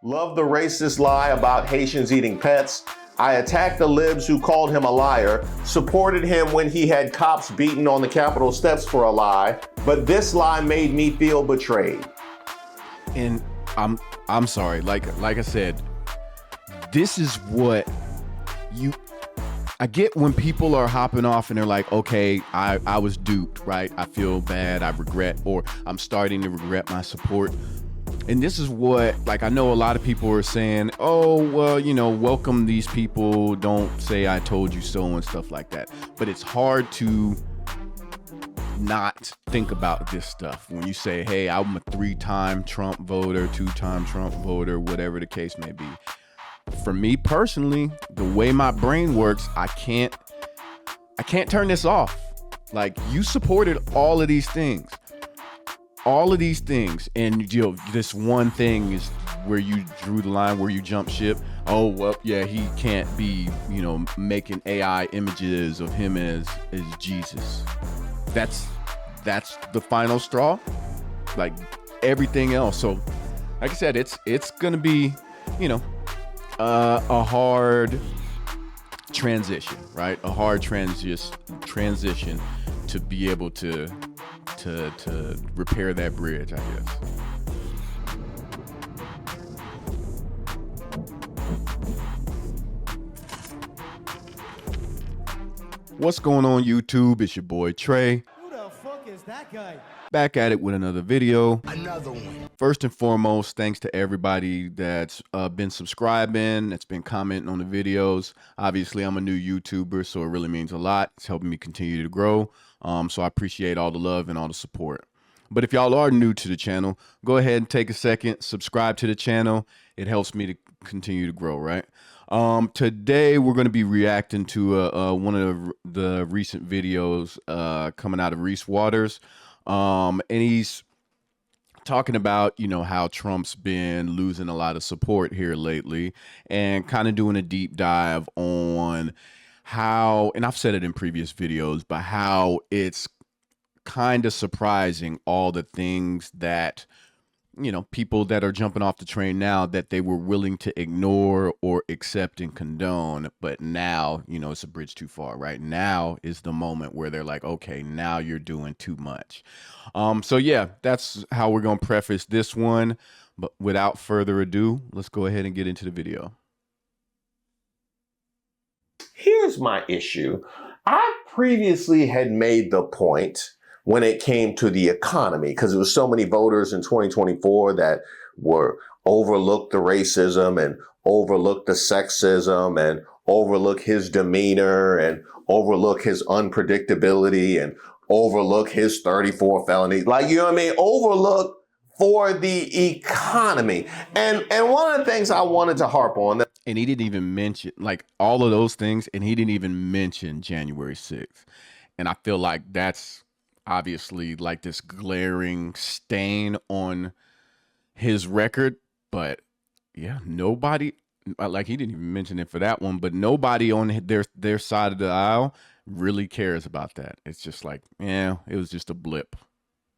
Loved the racist lie about Haitians eating pets. I attacked the libs who called him a liar, supported him when he had cops beaten on the Capitol steps for a lie, but this lie made me feel betrayed. And I'm sorry, like I said, this is what I get when people are hopping off and they're like, okay, I was duped, right? I feel bad, I regret, or I'm starting to regret my support. And this is what, like, I know a lot of people are saying, oh, well, you know, welcome these people, don't say I told you so and stuff like that. But it's hard to not think about this stuff when you say, hey, I'm a 3-time Trump voter, 2-time Trump voter, whatever the case may be. For me personally, the way my brain works, I can't turn this off. Like, you supported all of these things. And you know, this one thing is where you drew the line, where you jump ship. Oh, well, yeah, he can't be, you know, making AI images of him as Jesus. That's the final straw. Like everything else. So, like I said, it's gonna be, you know, a hard transition, right? A hard transition to be able to repair that bridge, I guess. What's going on, YouTube? It's your boy Trey. Who the fuck is that guy? Back at it with another video. Another one. First and foremost, thanks to everybody that's been subscribing, that's been commenting on the videos. Obviously, I'm a new YouTuber, so it really means a lot. It's helping me continue to grow. So I appreciate all the love and all the support. But if y'all are new to the channel, go ahead and take a second, subscribe to the channel. It helps me to continue to grow, right? Today we're going to be reacting to one of the recent videos coming out of Reese Waters. And he's talking about, you know, how Trump's been losing a lot of support here lately, and kind of doing a deep dive on how, and I've said it in previous videos, but how it's kind of surprising all the things that, you know, people that are jumping off the train now that they were willing to ignore or accept and condone. But now, you know, it's a bridge too far, right? Now is the moment where they're like, okay, now you're doing too much. So yeah, that's how we're going to preface this one. But without further ado, let's go ahead and get into the video. Here's my issue. I previously had made the point when it came to the economy, because there was so many voters in 2024 that were overlooked the racism and overlooked the sexism and overlook his demeanor and overlook his unpredictability and overlook his 34 felonies. Like, you know what I mean? Overlook for the economy. And one of the things I wanted to harp on, and he didn't even mention, like, all of those things, and he didn't even mention January 6th. And I feel like that's obviously like this glaring stain on his record. But yeah, nobody, like, he didn't even mention it for that one, but nobody on their side of the aisle really cares about that. It's just like, yeah, it was just a blip.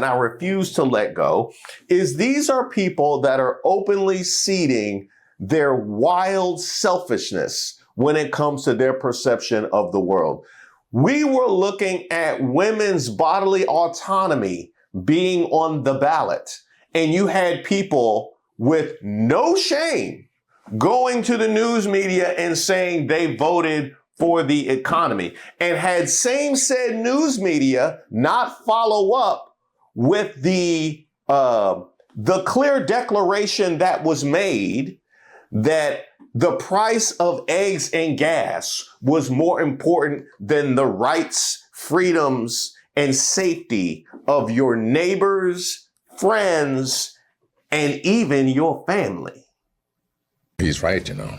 and I refuse to let go, is these are people that are openly seeding their wild selfishness when it comes to their perception of the world. We were looking at women's bodily autonomy being on the ballot, and you had people with no shame going to the news media and saying they voted for the economy, and had same said news media not follow up with the clear declaration that was made that the price of eggs and gas was more important than the rights, freedoms, and safety of your neighbors, friends, and even your family. He's right, you know.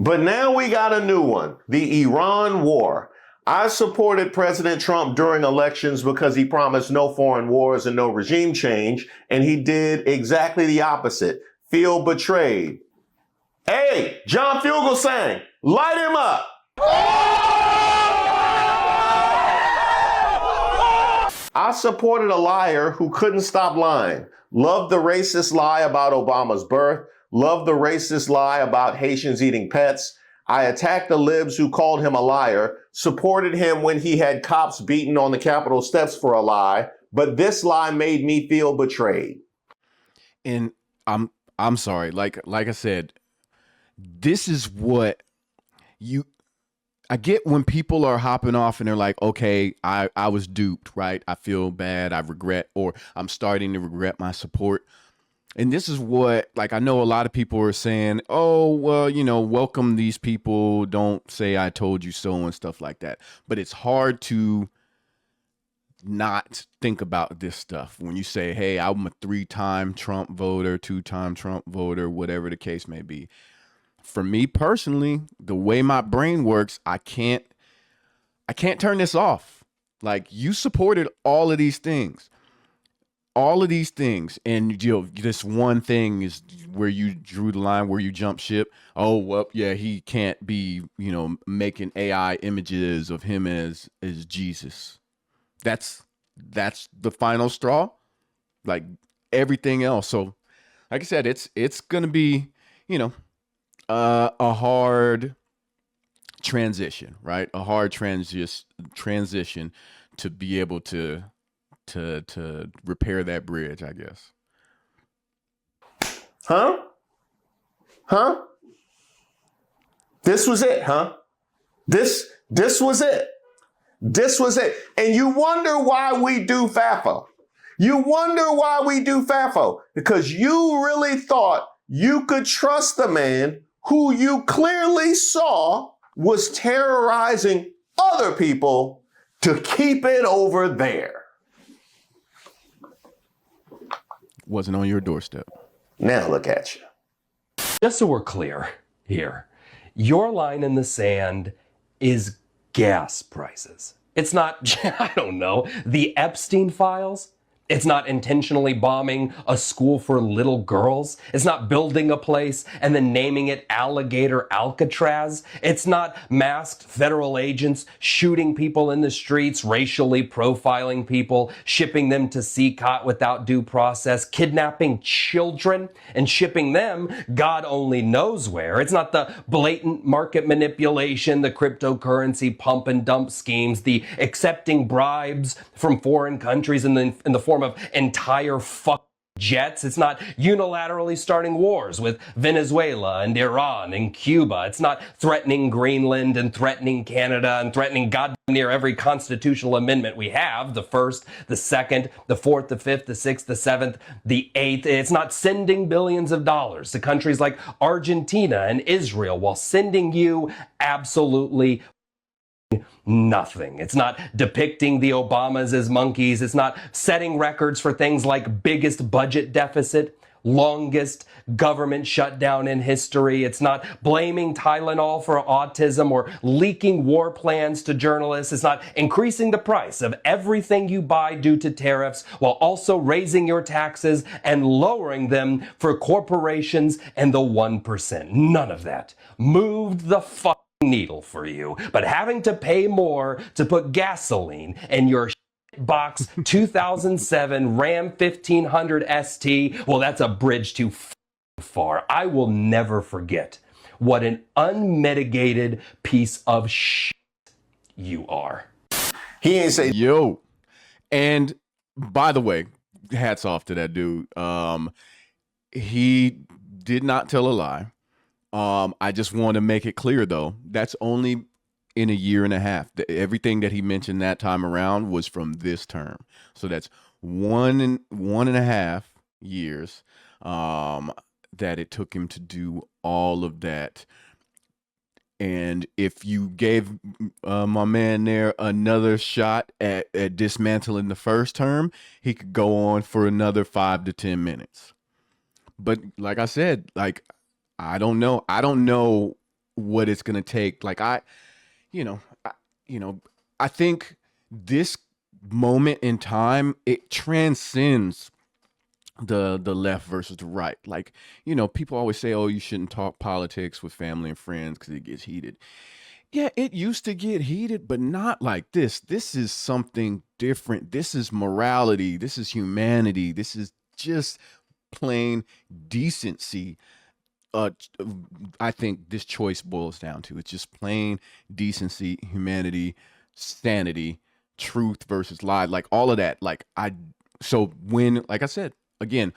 But now we got a new one, the Iran war. I supported President Trump during elections because he promised no foreign wars and no regime change, and he did exactly the opposite. Feel betrayed. Hey, John Fugelsang, light him up. I supported a liar who couldn't stop lying. Loved the racist lie about Obama's birth. loved the racist lie about Haitians eating pets. I attacked the libs who called him a liar, supported him when he had cops beaten on the Capitol steps for a lie, but this lie made me feel betrayed. And I'm sorry, like I said, this is what I get when people are hopping off and they're like, okay, I was duped, right? I feel bad, I regret, or I'm starting to regret my support. And this is what, like, I know a lot of people are saying, oh, well, you know, welcome these people, don't say I told you so and stuff like that. But it's hard to not think about this stuff when you say, hey, I'm a 3-time Trump voter, 2-time Trump voter, whatever the case may be. For me personally, the way my brain works, I can't turn this off. Like, you supported all of these things. And you know, this one thing is where you drew the line, where you jump ship. Oh, well, yeah, he can't be, you know, making AI images of him as Jesus. That's the final straw. Like everything else. So, like I said, it's gonna be, you know, a hard transition, right? A hard transition to be able to repair that bridge, I guess. Huh? This was it, huh? This was it. This was it. And you wonder why we do FAFO. You wonder why we do FAFO. Because you really thought you could trust the man who you clearly saw was terrorizing other people to keep it over there. Wasn't on your doorstep. Now look at you. Just so we're clear here, your line in the sand is gas prices. It's not, I don't know, the Epstein files. It's not intentionally bombing a school for little girls. It's not building a place and then naming it Alligator Alcatraz. It's not masked federal agents shooting people in the streets, racially profiling people, shipping them to CCOT without due process, kidnapping children and shipping them God only knows where. It's not the blatant market manipulation, the cryptocurrency pump and dump schemes, the accepting bribes from foreign countries in the form of entire jets. It's not unilaterally starting wars with Venezuela and Iran and Cuba. It's not threatening Greenland and threatening Canada and threatening goddamn near every constitutional amendment we have, the first, the second, the fourth, the fifth, the sixth, the seventh, the eighth. It's not sending billions of dollars to countries like Argentina and Israel while sending you absolutely nothing. It's not depicting the Obamas as monkeys. It's not setting records for things like biggest budget deficit, longest government shutdown in history. It's not blaming Tylenol for autism or leaking war plans to journalists. It's not increasing the price of everything you buy due to tariffs while also raising your taxes and lowering them for corporations and the 1%. None of that moved the needle for you, but having to pay more to put gasoline in your box 2007 Ram 1500 ST, well, that's a bridge too far. I will never forget what an unmitigated piece of shit you are. He ain't say yo. And by the way, hats off to that dude. He did not tell a lie. I just want to make it clear, though, that's only in a year and a half. Everything that he mentioned that time around was from this term. So that's one and a half years that it took him to do all of that. And if you gave my man there another shot at dismantling the first term, he could go on for another 5 to 10 minutes. But like I said, like, I don't know. I don't know what it's going to take. Like I think this moment in time, it transcends the left versus the right. Like, you know, people always say, oh, you shouldn't talk politics with family and friends because it gets heated. Yeah, it used to get heated, but not like this. This is something different. This is morality. This is humanity. This is just plain decency. I think this choice boils down to. It's just plain decency, humanity, sanity, truth versus lie, like all of that. So when, like I said, again,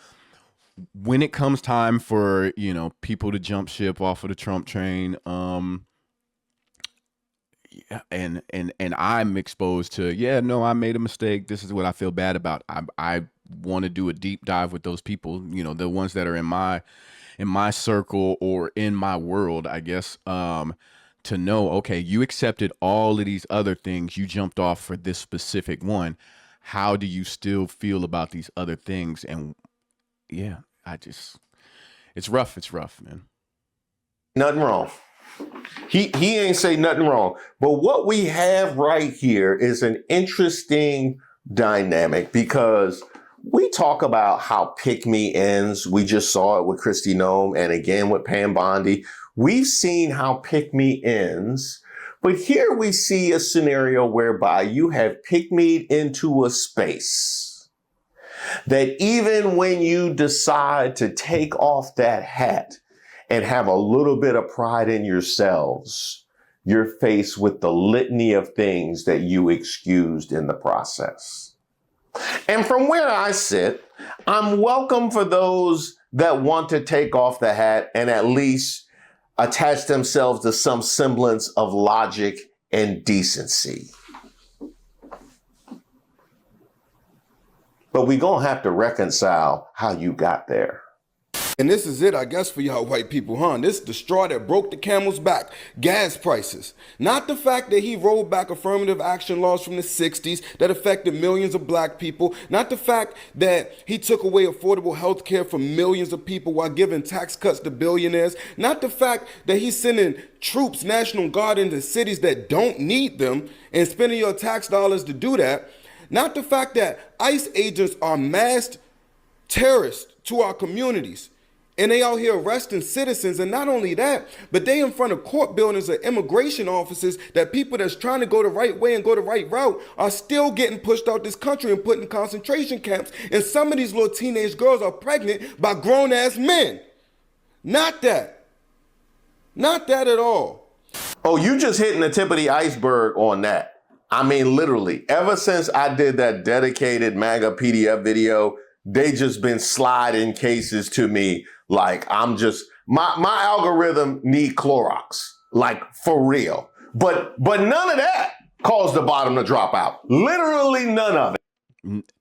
when it comes time for, people to jump ship off of the Trump train, yeah, and I'm exposed to, yeah, no, I made a mistake. This is what I feel bad about. I want to do a deep dive with those people, the ones that are in my circle or in my world, I guess, to know, okay, you accepted all of these other things. You jumped off for this specific one. How do you still feel about these other things? And yeah, it's rough. It's rough, man. Nothing wrong. He ain't say nothing wrong. But what we have right here is an interesting dynamic, because we talk about how pick me ends. We just saw it with Kristi Noem and again with Pam Bondi. We've seen how pick me ends. But here we see a scenario whereby you have pick me into a space that even when you decide to take off that hat and have a little bit of pride in yourselves, you're faced with the litany of things that you excused in the process. And from where I sit, I'm welcome for those that want to take off the hat and at least attach themselves to some semblance of logic and decency. But we're going to have to reconcile how you got there. And this is it, I guess, for y'all white people, huh? This is the straw that broke the camel's back. Gas prices. Not the fact that he rolled back affirmative action laws from the 60s that affected millions of black people. Not the fact that he took away affordable health care from millions of people while giving tax cuts to billionaires. Not the fact that he's sending troops, National Guard, into cities that don't need them and spending your tax dollars to do that. Not the fact that ICE agents are masked terrorists to our communities. And they out here arresting citizens. And not only that, but they in front of court buildings or immigration offices that people that's trying to go the right way and go the right route are still getting pushed out this country and put in concentration camps. And some of these little teenage girls are pregnant by grown-ass men. Not that. Not that at all. Oh, you just hitting the tip of the iceberg on that. I mean, literally, ever since I did that dedicated MAGA PDF video, they just been sliding cases to me like I'm just, my algorithm need Clorox, like for real. But none of that caused the bottom to drop out. Literally none of it.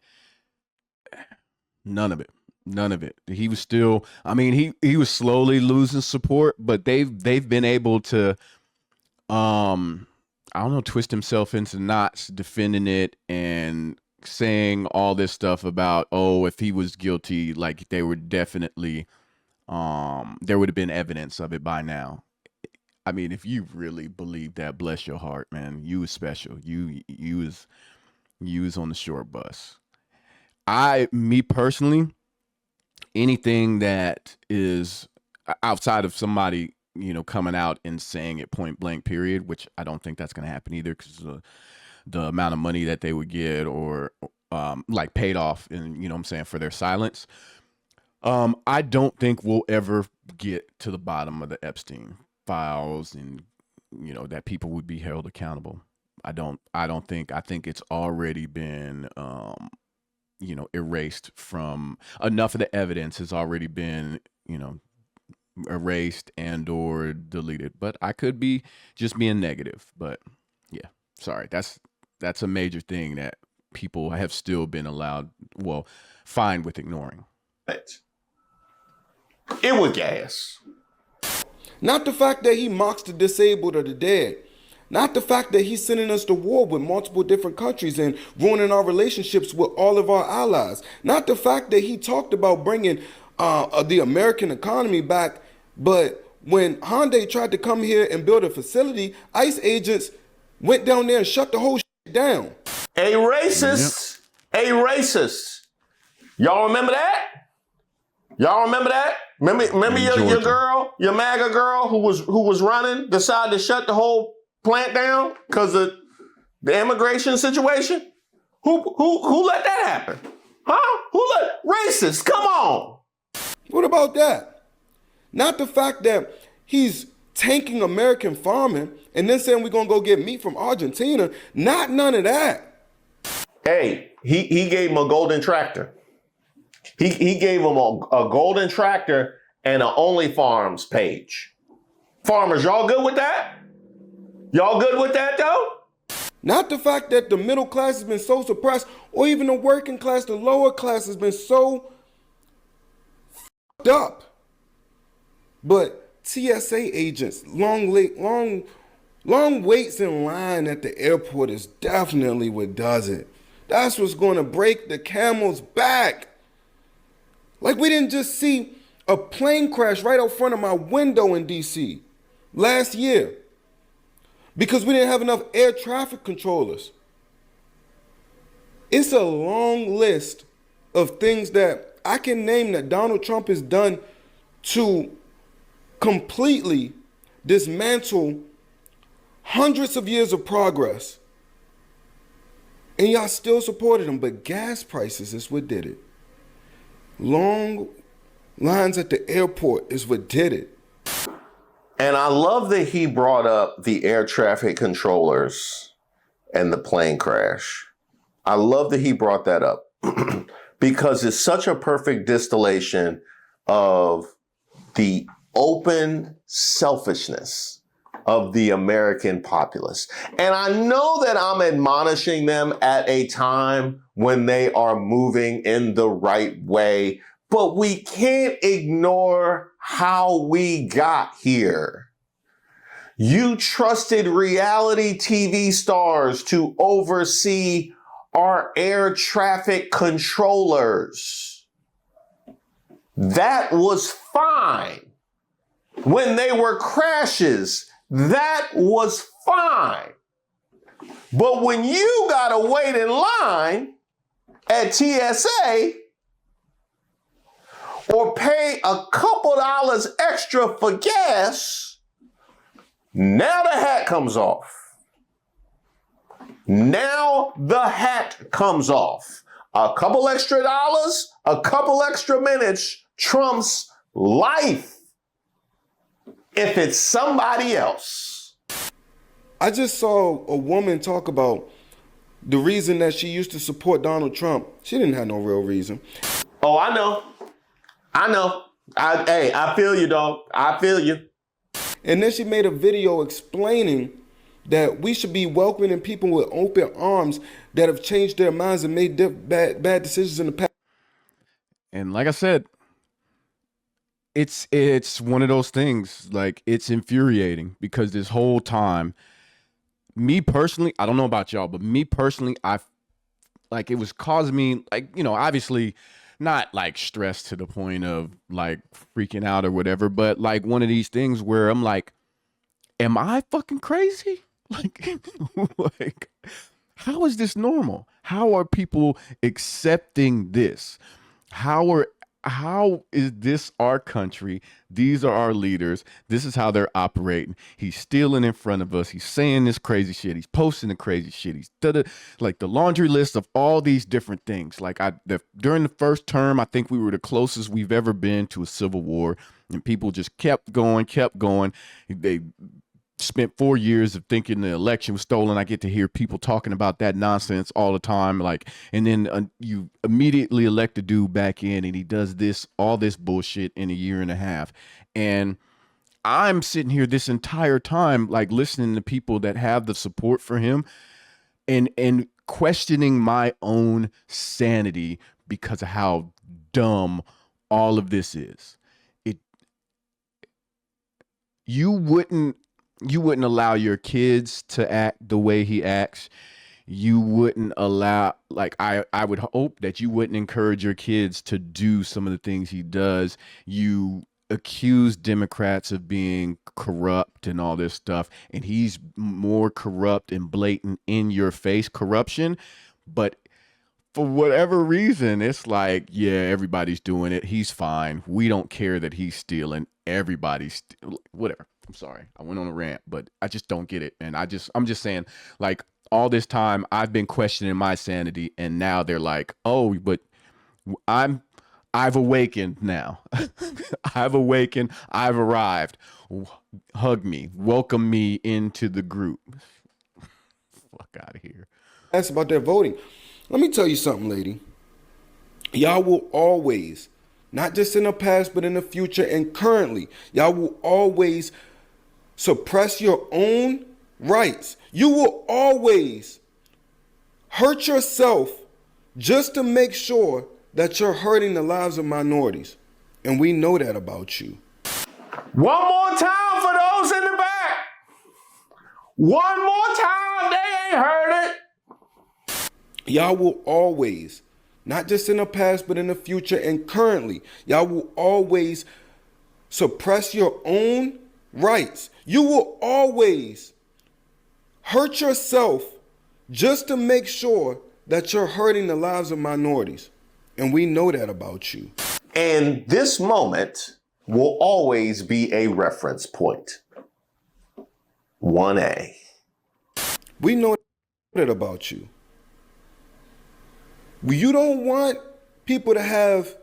None of it. None of it. He was still, I mean, he was slowly losing support, but they've been able to, I don't know, twist himself into knots defending it and saying all this stuff about, oh, if he was guilty, like they were definitely, there would have been evidence of it by now. I mean, if you really believe that, bless your heart, man. You was special. You was on the short bus. Me personally, anything that is outside of somebody, coming out and saying it point blank, period, which I don't think that's going to happen either, because the amount of money that they would get or like paid off and, what I'm saying, for their silence. I don't think we'll ever get to the bottom of the Epstein files and, that people would be held accountable. I think it's already been, erased from, enough of the evidence has already been, erased and or deleted. But I could be just being negative, but yeah, sorry. That's a major thing that people have still been fine with ignoring. It was gas. Not the fact that he mocks the disabled or the dead. Not the fact that he's sending us to war with multiple different countries and ruining our relationships with all of our allies. Not the fact that he talked about bringing the American economy back, but when Hyundai tried to come here and build a facility, ICE agents went down there and shut the whole shit down. A racist. Yep. A racist. Y'all remember that? Y'all remember that? Remember your girl, your MAGA girl who was running, decided to shut the whole plant down because of the immigration situation? Who let that happen? Huh? Who let racist? Come on. What about that? Not the fact that he's tanking American farming and then saying we're going to go get meat from Argentina. Not none of that. Hey, he gave him a golden tractor. He gave him a golden tractor and an Only Farms page. Farmers, y'all good with that? Y'all good with that, though? Not the fact that the middle class has been so suppressed, or even the working class, the lower class has been so fucked up. But TSA agents, long waits in line at the airport is definitely what does it. That's what's going to break the camel's back. Like, we didn't just see a plane crash right out front of my window in DC last year because we didn't have enough air traffic controllers. It's a long list of things that I can name that Donald Trump has done to completely dismantle hundreds of years of progress. And y'all still supported him, but gas prices is what did it. Long lines at the airport is what did it. And I love that he brought up the air traffic controllers and the plane crash. I love that he brought that up because it's such a perfect distillation of the open selfishness of the American populace. And I know that I'm admonishing them at a time when they are moving in the right way, but we can't ignore how we got here. You trusted reality TV stars to oversee our air traffic controllers. That was fine. When they were crashes, that was fine. But when you gotta wait in line at TSA or pay a couple dollars extra for gas, now the hat comes off. Now the hat comes off. A couple extra dollars, a couple extra minutes trumps life if it's somebody else. I just saw a woman talk about the reason that she used to support Donald Trump. She didn't have no real reason. Oh, I know. I feel you, dog. I feel you. And then she made a video explaining that we should be welcoming people with open arms that have changed their minds and made bad decisions in the past. And like I said, it's one of those things, like, it's infuriating because this whole time, me personally, I don't know about y'all, but me personally, it was causing me, like, you know, obviously not like stress to the point of like freaking out or whatever, but like one of these things where I'm like, am I fucking crazy? Like, how is this normal? How are people accepting this? How is this our country? These are our leaders. This is how they're operating. He's stealing in front of us. He's saying this crazy shit. He's posting the crazy shit. He's like the laundry list of all these different things. Like during the first term, I think we were the closest we've ever been to a civil war, and people just kept going. They spent 4 years of thinking the election was stolen. I get to hear people talking about that nonsense all the time. Like, and then you immediately elect a dude back in and he does all this bullshit in a year and a half. And I'm sitting here this entire time, like, listening to people that have the support for him and questioning my own sanity because of how dumb all of this is. You wouldn't allow your kids to act the way he acts. You wouldn't allow, like, I would hope that you wouldn't encourage your kids to do some of the things he does. You accuse Democrats of being corrupt and all this stuff, and he's more corrupt and blatant in your face corruption. But for whatever reason, it's like, yeah, everybody's doing it. He's fine. We don't care that he's stealing. Everybody's whatever. I'm sorry, I went on a rant, but I just don't get it. And I'm just saying, like, all this time I've been questioning my sanity, and now they're like, oh, but I'm I've awakened now. I've awakened. I've arrived. Hug me. Welcome me into the group. Fuck out of here. That's about their voting. Let me tell you something, lady. Y'all will always, not just in the past, but in the future and currently, y'all will always suppress your own rights. You will always hurt yourself just to make sure that you're hurting the lives of minorities. And we know that about you. One more time for those in the back. One more time. They ain't heard it. Y'all will always, not just in the past, but in the future and currently, y'all will always suppress your own rights. You will always hurt yourself just to make sure that you're hurting the lives of minorities. And we know that about you. And this moment will always be a reference point. 1A. We know that about you. You don't want people to have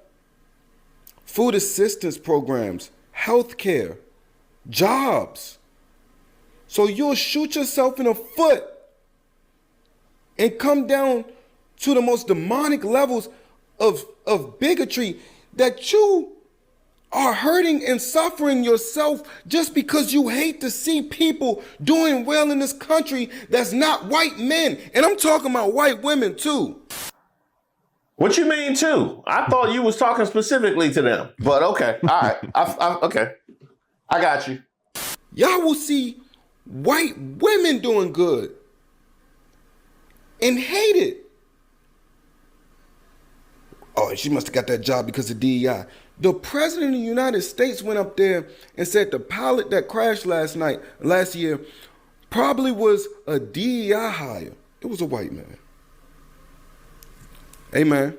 food assistance programs, health care, jobs. So you'll shoot yourself in the foot and come down to the most demonic levels of bigotry that you are hurting and suffering yourself just because you hate to see people doing well in this country that's not white men. And I'm talking about white women too. What you mean too? I thought you was talking specifically to them, but okay. All right. Okay. I got you. Y'all will see white women doing good and hate it. Oh, she must have got that job because of DEI. The president of the United States went up there and said the pilot that crashed last year, probably was a DEI hire. It was a white man. Amen.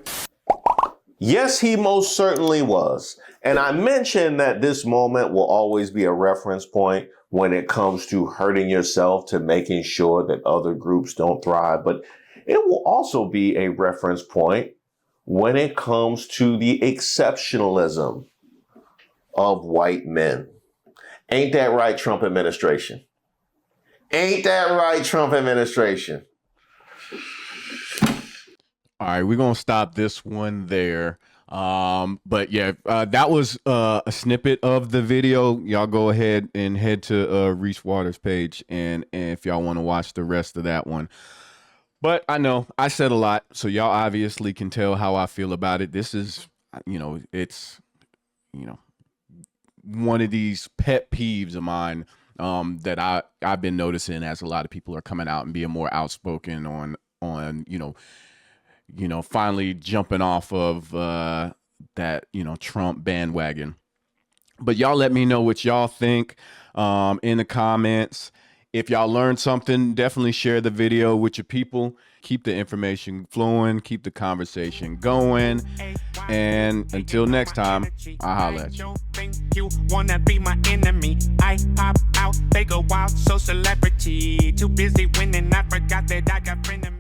Yes, he most certainly was. And I mentioned that this moment will always be a reference point when it comes to hurting yourself to making sure that other groups don't thrive. But it will also be a reference point when it comes to the exceptionalism of white men. Ain't that right, Trump administration? Ain't that right, Trump administration? All right, we're gonna stop this one there. But yeah, that was a snippet of the video. Y'all go ahead and head to Reese Waters' page, and if y'all want to watch the rest of that one. But I know I said a lot, so y'all obviously can tell how I feel about it. This is, it's, one of these pet peeves of mine that I've been noticing as a lot of people are coming out and being more outspoken on finally jumping off of that, Trump bandwagon. But y'all let me know what y'all think in the comments. If y'all learned something, definitely share the video with your people. Keep the information flowing. Keep the conversation going. And until next time, I'll holla at you. You wanna be my enemy? I pop out, they go wild, so celebrity. Too busy winning, I forgot that I got frenemies.